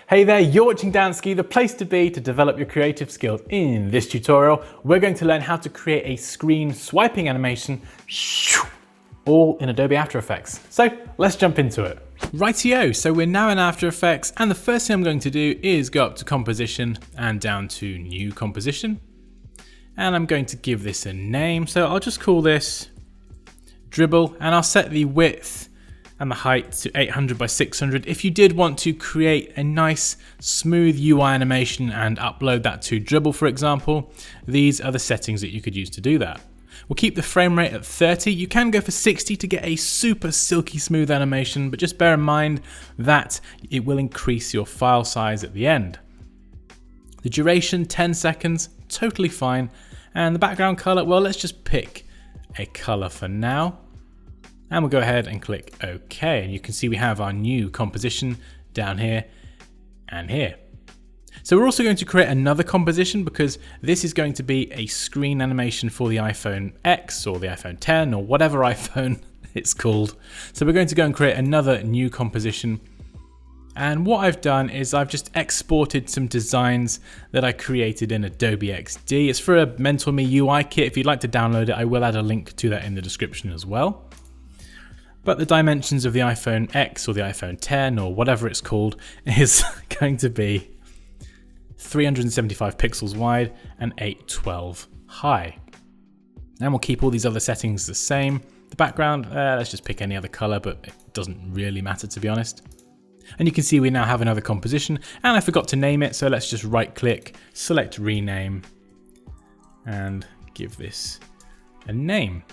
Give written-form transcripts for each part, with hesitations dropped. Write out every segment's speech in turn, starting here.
Hey there, you're watching Dansky, the place to be to develop your creative skills. In this tutorial, we're going to learn how to create a screen swiping animation, all in Adobe After Effects. So let's jump into it. Rightio, so we're now in After Effects, and the first thing I'm going to do is go up to Composition and down to New Composition. And I'm going to give this a name, so I'll just call this Dribble, and I'll set the width and the height to 800 by 600. If you did want to create a nice smooth UI animation and upload that to Dribble, for example, these are the settings that you could use to do that. We'll keep the frame rate at 30. You can go for 60 to get a super silky smooth animation, but just bear in mind that it will increase your file size at the end. The duration, 10 seconds, totally fine. And the background color, well, let's just pick a color for now. And we'll go ahead and click OK. And you can see we have our new composition down here and here. So we're also going to create another composition because this is going to be a screen animation for the iPhone X or the iPhone 10 or whatever iPhone it's called. So we're going to go and create another new composition. And what I've done is I've just exported some designs that I created in Adobe XD. It's for a Mentor Me UI kit. If you'd like to download it, I will add a link to that in the description as well. But the dimensions of the iPhone X or the iPhone 10 or whatever it's called is going to be 375 pixels wide and 812 high. And we'll keep all these other settings the same. The background, let's just pick any other color, but it doesn't really matter, to be honest. And you can see we now have another composition, and I forgot to name it, so let's just right click, select rename, and give this a name.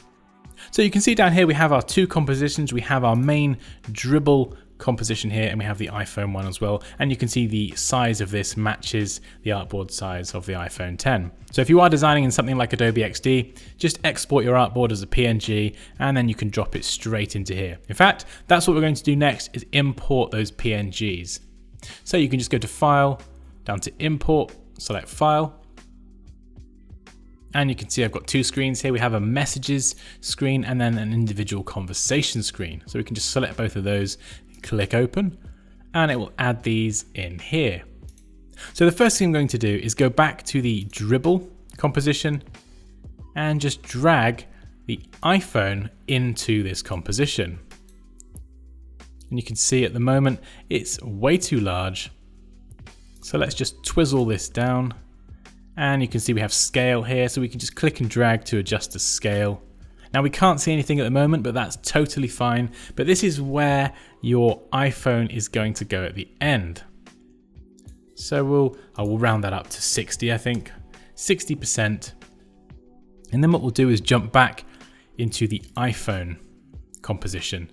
So you can see down here we have our two compositions. We have our main Dribble composition here, and we have the iPhone one as well. And you can see the size of this matches the artboard size of the iPhone 10. So if you are designing in something like Adobe XD, just export your artboard as a PNG, and then you can drop it straight into here. In fact, that's what we're going to do next, is import those PNGs. So you can just go to File, down to Import, select File. And you can see I've got two screens here. We have a messages screen and then an individual conversation screen. So we can just select both of those, click open, and it will add these in here. So the first thing I'm going to do is go back to the Dribble composition and just drag the iPhone into this composition. And you can see at the moment it's way too large. So let's just twizzle this down. And you can see we have scale here, so we can just click and drag to adjust the scale. Now we can't see anything at the moment, but that's totally fine. But this is where your iPhone is going to go at the end. So I will round that up to 60, I think, 60%. And then what we'll do is jump back into the iPhone composition.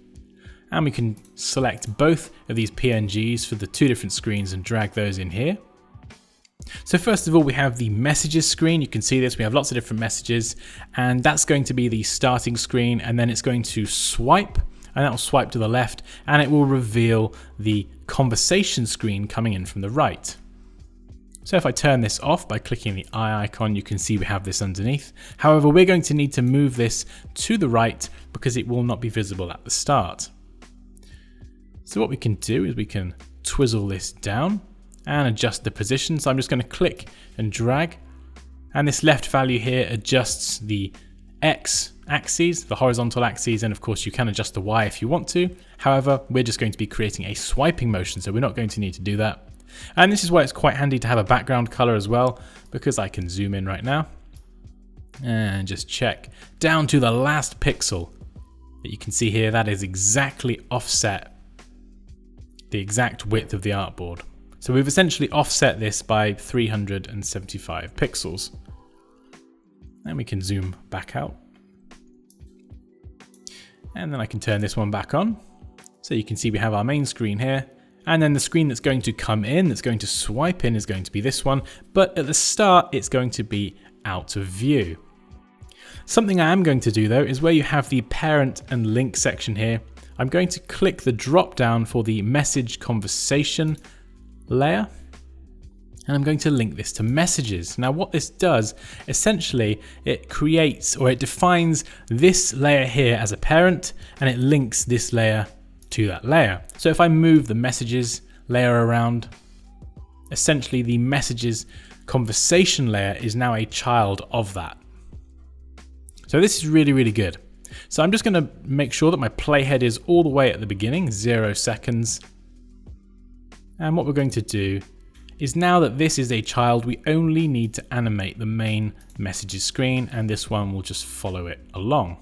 And we can select both of these PNGs for the two different screens and drag those in here. So first of all, we have the messages screen. You can see this, we have lots of different messages, and that's going to be the starting screen, and then it's going to swipe, and that will swipe to the left, and it will reveal the conversation screen coming in from the right. So if I turn this off by clicking the eye icon, you can see we have this underneath. However, we're going to need to move this to the right because it will not be visible at the start. So what we can do is we can twizzle this down and adjust the position. So I'm just going to click and drag, and this left value here adjusts the X axes, the horizontal axes, and of course you can adjust the Y if you want to. However, we're just going to be creating a swiping motion, so we're not going to need to do that. And this is why it's quite handy to have a background color as well, because I can zoom in right now and just check down to the last pixel that you can see here. That is exactly offset the exact width of the artboard. So we've essentially offset this by 375 pixels. And we can zoom back out. And then I can turn this one back on. So you can see we have our main screen here. And then the screen that's going to come in, that's going to swipe in, is going to be this one. But at the start, it's going to be out of view. Something I am going to do though is where you have the parent and link section here, I'm going to click the drop down for the message conversation layer, and I'm going to link this to messages. Now what this does, essentially it creates, or it defines this layer here as a parent, and it links this layer to that layer. So if I move the messages layer around, essentially the messages conversation layer is now a child of that. So this is really, really good. So I'm just going to make sure that my playhead is all the way at the beginning, 0 seconds. And what we're going to do is, now that this is a child, we only need to animate the main messages screen, and this one will just follow it along.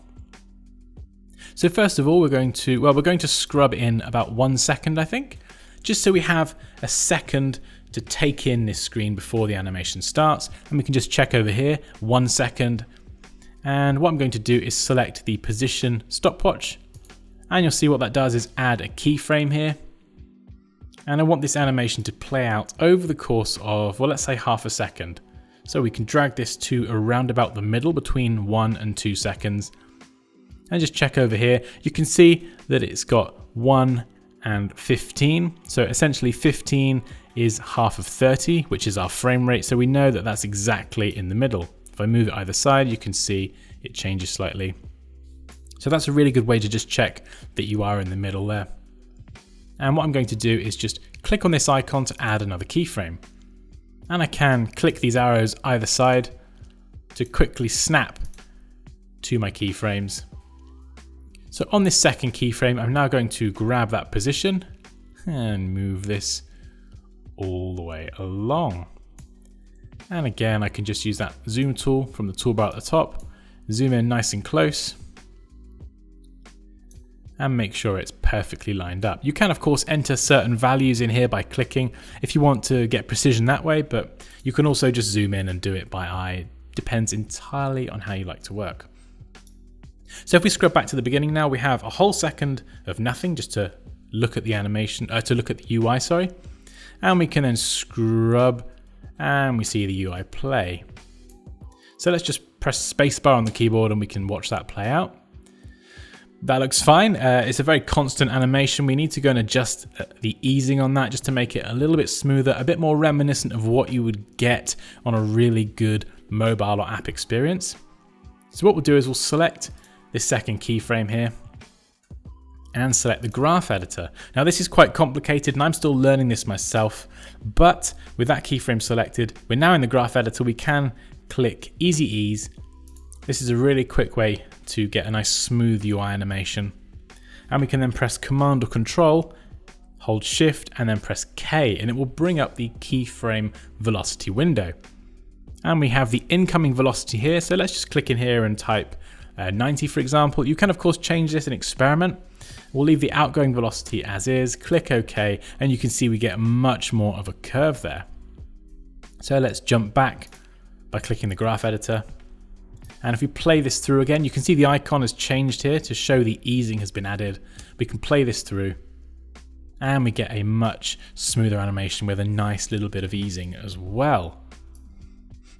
So first of all, we're going to scrub in about 1 second, I think, just so we have a second to take in this screen before the animation starts. And we can just check over here, 1 second. And what I'm going to do is select the position stopwatch, and you'll see what that does is add a keyframe here. And I want this animation to play out over the course of, well, let's say half a second. So we can drag this to around about the middle between 1 and 2 seconds. And just check over here. You can see that it's got 1 and 15. So essentially 15 is half of 30, which is our frame rate. So we know that that's exactly in the middle. If I move it either side, you can see it changes slightly. So that's a really good way to just check that you are in the middle there. And what I'm going to do is just click on this icon to add another keyframe. And I can click these arrows either side to quickly snap to my keyframes. So on this second keyframe, I'm now going to grab that position and move this all the way along. And again, I can just use that zoom tool from the toolbar at the top, zoom in nice and close, and make sure it's perfectly lined up. You can of course enter certain values in here by clicking if you want to get precision that way, but you can also just zoom in and do it by eye. Depends entirely on how you like to work. So if we scrub back to the beginning now, we have a whole second of nothing just to look at the animation, to look at the UI, sorry. And we can then scrub and we see the UI play. So let's just press spacebar on the keyboard and we can watch that play out. That looks fine. It's a very constant animation. We need to go and adjust the easing on that just to make it a little bit smoother, a bit more reminiscent of what you would get on a really good mobile or app experience. So what we'll do is we'll select this second keyframe here and select the graph editor. Now this is quite complicated and I'm still learning this myself, but with that keyframe selected, we're now in the graph editor. We can click Easy Ease. This is a really quick way to get a nice smooth UI animation. And we can then press Command or Control, hold Shift and then press K, and it will bring up the keyframe velocity window. And we have the incoming velocity here. So let's just click in here and type 90, for example. You can of course change this and experiment. We'll leave the outgoing velocity as is, click OK, and you can see we get much more of a curve there. So let's jump back by clicking the graph editor. And if we play this through again, you can see the icon has changed here to show the easing has been added. We can play this through and we get a much smoother animation with a nice little bit of easing as well.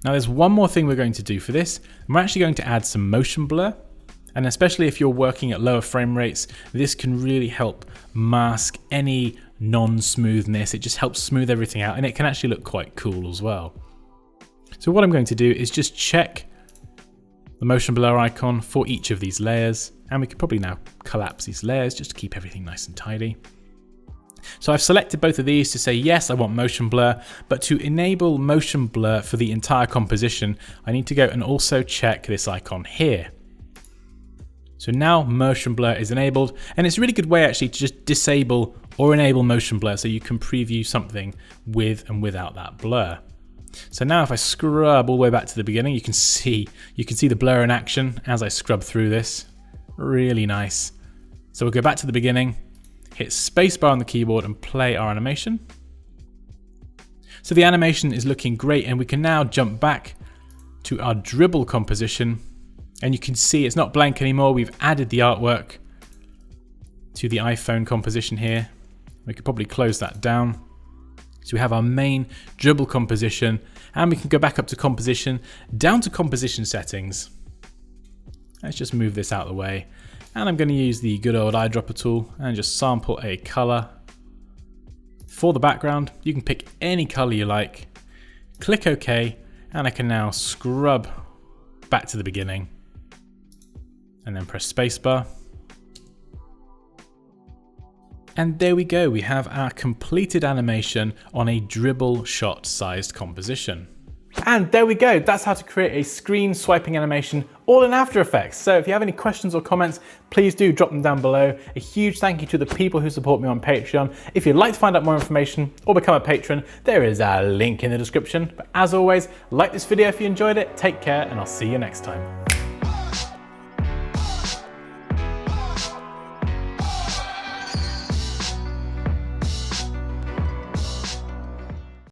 Now there's one more thing we're going to do for this. We're actually going to add some motion blur. And especially if you're working at lower frame rates, this can really help mask any non-smoothness. It just helps smooth everything out and it can actually look quite cool as well. So what I'm going to do is just check the motion blur icon for each of these layers. And we could probably now collapse these layers just to keep everything nice and tidy. So I've selected both of these to say, yes, I want motion blur, but to enable motion blur for the entire composition, I need to go and also check this icon here. So now motion blur is enabled, and it's a really good way actually to just disable or enable motion blur so you can preview something with and without that blur. So now if I scrub all the way back to the beginning, you can see the blur in action as I scrub through this. Really nice. So we'll go back to the beginning, hit spacebar on the keyboard and play our animation. So the animation is looking great, and we can now jump back to our dribble composition. And you can see it's not blank anymore. We've added the artwork to the iPhone composition here. We could probably close that down. So we have our main dribble composition, and we can go back up to composition, down to composition settings. Let's just move this out of the way. And I'm going to use the good old eyedropper tool and just sample a color. For the background, you can pick any color you like. Click OK, and I can now scrub back to the beginning. And then press spacebar. And there we go, we have our completed animation on a dribble shot sized composition. And there we go, that's how to create a screen swiping animation all in After Effects. So if you have any questions or comments, please do drop them down below. A huge thank you to the people who support me on Patreon. If you'd like to find out more information or become a patron, there is a link in the description. But as always, like this video if you enjoyed it, take care, and I'll see you next time.